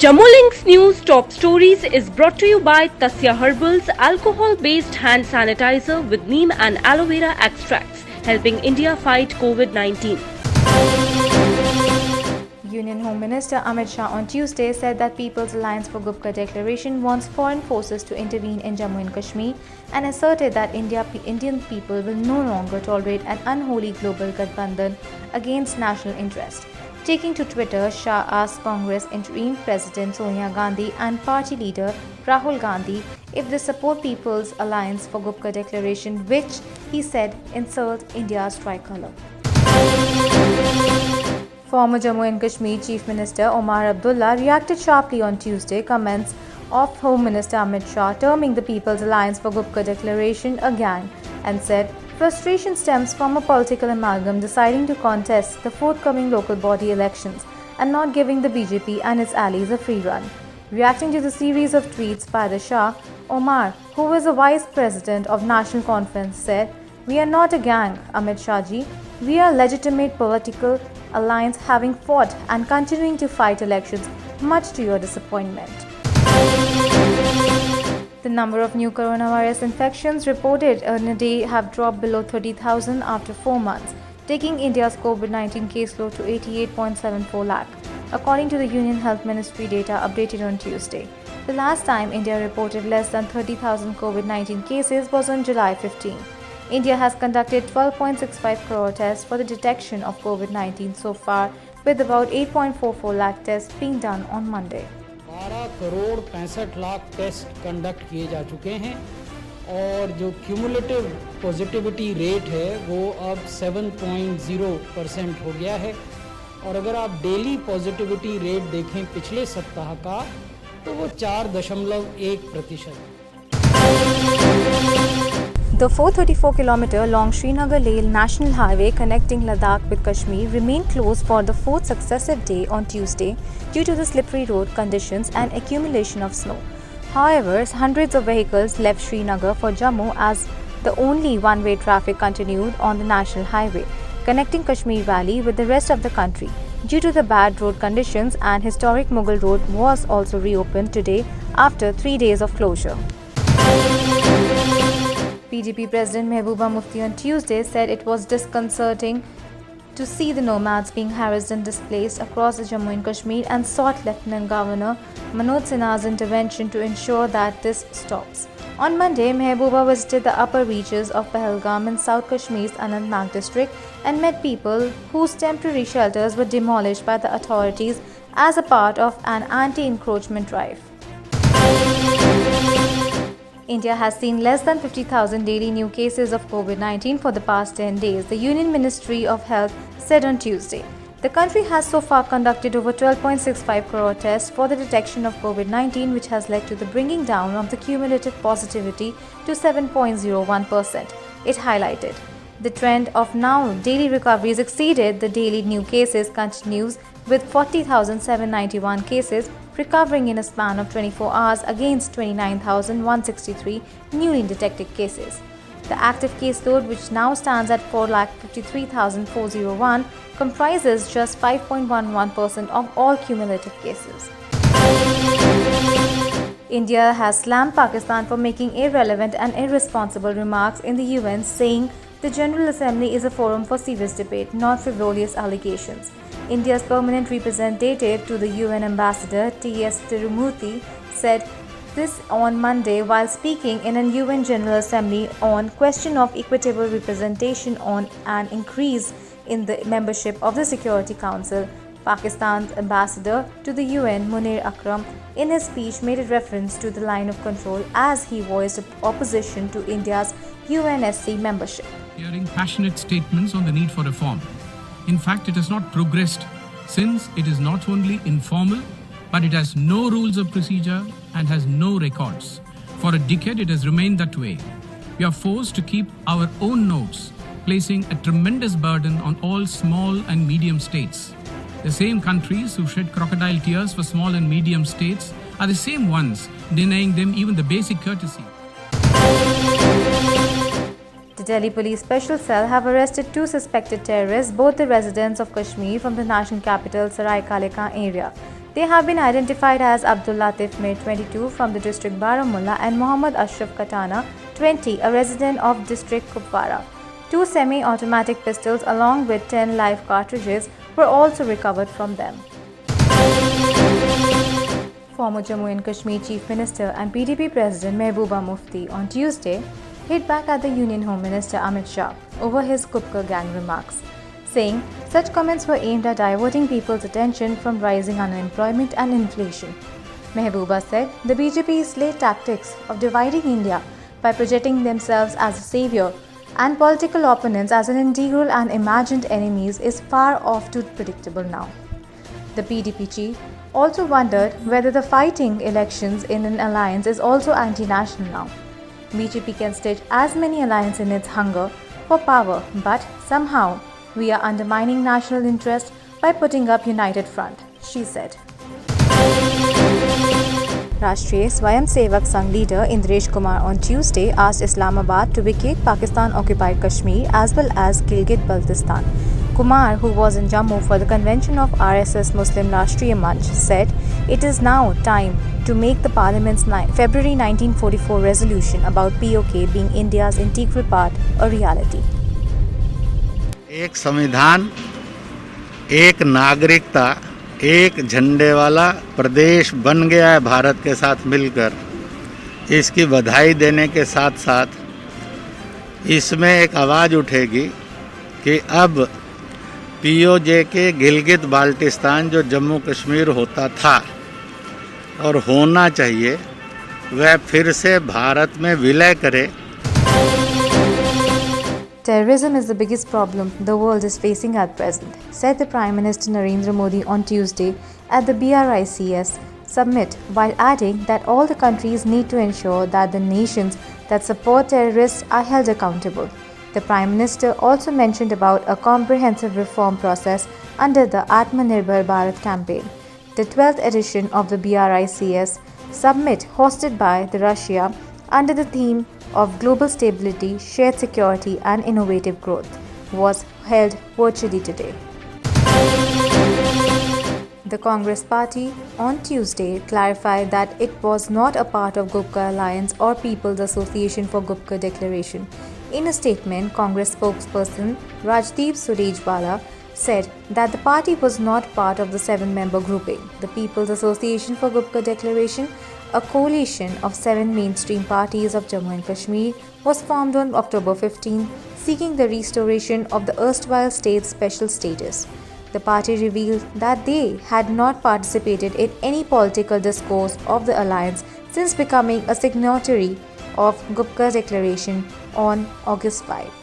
Jammu Links News Top Stories is brought to you by Tasya Herbals alcohol-based hand sanitizer with neem and aloe vera extracts, helping India fight COVID-19. Union Home Minister Amit Shah on Tuesday said that People's Alliance for Gupkar Declaration wants foreign forces to intervene in Jammu and Kashmir and asserted that Indian people will no longer tolerate an unholy global Gathbandhan against national interest. Taking to Twitter, Shah asked Congress interim President Sonia Gandhi and party leader Rahul Gandhi if they support People's Alliance for Gupkar Declaration, which, he said, insults India's tricolour. Former Jammu and Kashmir Chief Minister Omar Abdullah reacted sharply on Tuesday comments of Home Minister Amit Shah terming the People's Alliance for Gupkar Declaration a gang and said frustration stems from a political amalgam deciding to contest the forthcoming local body elections and not giving the BJP and its allies a free run. Reacting to the series of tweets by the Shah, Omar, who is a vice president of National Conference, said, "We are not a gang, Amit Shah ji. We are a legitimate political alliance having fought and continuing to fight elections, much to your disappointment." The number of new coronavirus infections reported in a day have dropped below 30,000 after 4 months, taking India's COVID-19 caseload to 88.74 lakh, according to the Union Health Ministry data updated on Tuesday. The last time India reported less than 30,000 COVID-19 cases was on July 15. India has conducted 12.65 crore tests for the detection of COVID-19 so far, with about 8.44 lakh tests being done on Monday. 12 crore 65 lakh test conduct किए जा चुके हैं और जो cumulative positivity rate है वो अब 7.0% हो गया है और अगर आप डेली पॉजिटिविटी रेट देखें पिछले सप्ताह का तो वो 4.1% है। The 434-kilometer long Srinagar-Leh National Highway connecting Ladakh with Kashmir remained closed for the fourth successive day on Tuesday due to the slippery road conditions and accumulation of snow. However, hundreds of vehicles left Srinagar for Jammu as the only one-way traffic continued on the national highway, connecting Kashmir Valley with the rest of the country. Due to the bad road conditions, and historic Mughal Road was also reopened today after 3 days of closure. PDP President Mehbooba Mufti on Tuesday said it was disconcerting to see the nomads being harassed and displaced across the Jammu and Kashmir and sought Lieutenant Governor Manoj Sinha's intervention to ensure that this stops. On Monday, Mehbooba visited the upper reaches of Pahalgam in South Kashmir's Anantnag district and met people whose temporary shelters were demolished by the authorities as a part of an anti-encroachment drive. India has seen less than 50,000 daily new cases of COVID-19 for the past 10 days, the Union Ministry of Health said on Tuesday. The country has so far conducted over 12.65 crore tests for the detection of COVID-19, which has led to the bringing down of the cumulative positivity to 7.01%. It highlighted. The trend of now daily recoveries exceeded the daily new cases continues, with 40,791 cases recovering in a span of 24 hours against 29,163 newly detected cases. The active caseload, which now stands at 4,53,401, comprises just 5.11% of all cumulative cases. India has slammed Pakistan for making irrelevant and irresponsible remarks in the UN, saying the General Assembly is a forum for serious debate, not frivolous allegations. India's permanent representative to the UN ambassador T.S. Tirumurti said this on Monday while speaking in a UN General Assembly on question of equitable representation on an increase in the membership of the Security Council. Pakistan's ambassador to the UN, Munir Akram, in his speech made a reference to the line of control as he voiced opposition to India's UNSC membership. Hearing passionate statements on the need for reform. In fact, it has not progressed since it is not only informal, but it has no rules of procedure and has no records. For a decade, it has remained that way. We are forced to keep our own notes, placing a tremendous burden on all small and medium states. The same countries who shed crocodile tears for small and medium states are the same ones denying them even the basic courtesy. The Delhi Police Special Cell have arrested 2 suspected terrorists, both the residents of Kashmir from the national capital Sarai Kale Khan area. They have been identified as Abdul Latif Mir, 22, from the district Baramulla, and Muhammad Ashraf Katana, 20, a resident of district Kupwara. 2 semi-automatic pistols along with 10 live cartridges were also recovered from them. Former Jammu and Kashmir Chief Minister and PDP President Mehbooba Mufti on Tuesday hit back at the Union Home Minister Amit Shah over his Gupkar gang remarks, saying such comments were aimed at diverting people's attention from rising unemployment and inflation. Mehbooba said the BJP's late tactics of dividing India by projecting themselves as a savior and political opponents as an integral and imagined enemies is far off too predictable now. The PDP chief also wondered whether the fighting elections in an alliance is also anti-national now. BJP can stitch as many alliances in its hunger for power, but somehow we are undermining national interest by putting up united front, she said. Rashtriya Swayamsevak Sangh leader Indresh Kumar on Tuesday asked Islamabad to vacate Pakistan-occupied Kashmir as well as Gilgit-Baltistan. Kumar, who was in Jammu for the convention of RSS Muslim Rashtriya Manch, said it is now time to make the Parliament's February 1944 resolution about POK being India's integral part a reality. एक संविधान, एक नागरिकता, एक झंडे वाला प्रदेश बन गया है भारत के साथ मिलकर। इसकी बधाई देने के साथ साथ इसमें एक आवाज़ उठेगी कि अब पीओजे के गिलगित बाल्टिस्तान जो जम्मू कश्मीर होता था और होना चाहिए, वह फिर से भारत में विलय करे। Terrorism is the biggest problem the world is facing at present, said the Prime Minister Narendra Modi on Tuesday at the BRICS summit, while adding that all the countries need to ensure that the nations that support terrorists are held accountable. The Prime Minister also mentioned about a comprehensive reform process under the Atmanirbhar Bharat campaign, the 12th edition of the BRICS summit hosted by Russia under the theme of global stability, shared security and innovative growth, was held virtually today. The Congress Party on Tuesday clarified that it was not a part of Gupkar Alliance or People's Association for Gupkar Declaration. In a statement, Congress spokesperson Rajdeep Surjewala said that the party was not part of the 7-member grouping. The People's Association for Gupkar Declaration, a coalition of 7 mainstream parties of Jammu and Kashmir, was formed on October 15, seeking the restoration of the erstwhile state's special status. The party revealed that they had not participated in any political discourse of the alliance since becoming a signatory of Gupkar Declaration on August 5.